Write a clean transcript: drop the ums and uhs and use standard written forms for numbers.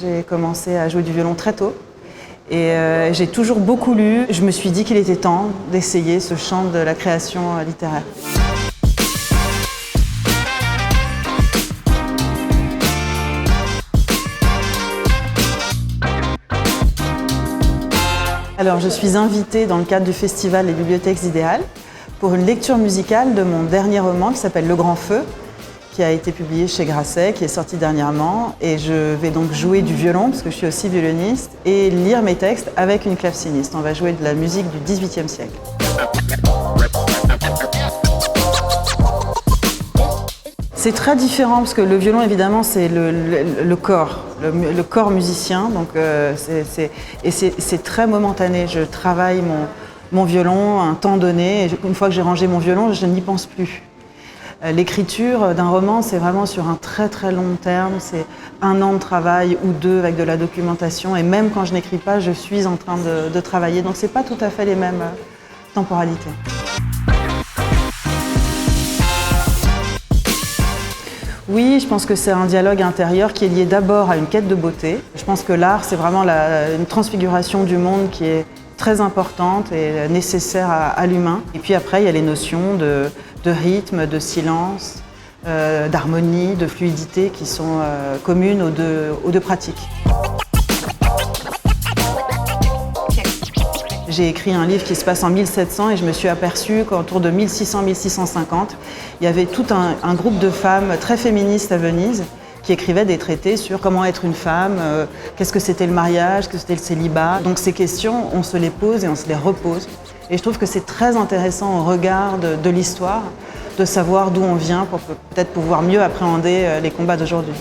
J'ai commencé à jouer du violon très tôt et j'ai toujours beaucoup lu. Je me suis dit qu'il était temps d'essayer ce champ de la création littéraire. Alors, je suis invitée dans le cadre du festival Les Bibliothèques Idéales pour une lecture musicale de mon dernier roman qui s'appelle Le Grand Feu, qui a été publié chez Grasset, qui est sorti dernièrement. Et je vais donc jouer du violon, parce que je suis aussi violoniste, et lire mes textes avec une claveciniste. On va jouer de la musique du XVIIIe siècle. C'est très différent parce que le violon, évidemment, c'est le corps musicien, donc c'est très momentané. Je travaille mon violon un temps donné, et une fois que j'ai rangé mon violon, je n'y pense plus. L'écriture d'un roman, c'est vraiment sur un très très long terme, c'est 1 an de travail ou 2 avec de la documentation, et même quand je n'écris pas, je suis en train de travailler, donc c'est pas tout à fait les mêmes temporalités. Oui, je pense que c'est un dialogue intérieur qui est lié d'abord à une quête de beauté. Je pense que l'art, c'est vraiment une transfiguration du monde qui est très importante et nécessaire à l'humain. Et puis après, il y a les notions de rythme, de silence, d'harmonie, de fluidité qui sont communes aux deux pratiques. J'ai écrit un livre qui se passe en 1700 et je me suis aperçue qu'autour de 1600-1650, il y avait tout un groupe de femmes très féministes à Venise qui écrivaient des traités sur comment être une femme, qu'est-ce que c'était le mariage, qu'est-ce que c'était le célibat. Donc ces questions, on se les pose et on se les repose. Et je trouve que c'est très intéressant au regard de l'histoire de savoir d'où on vient pour peut-être pouvoir mieux appréhender les combats d'aujourd'hui.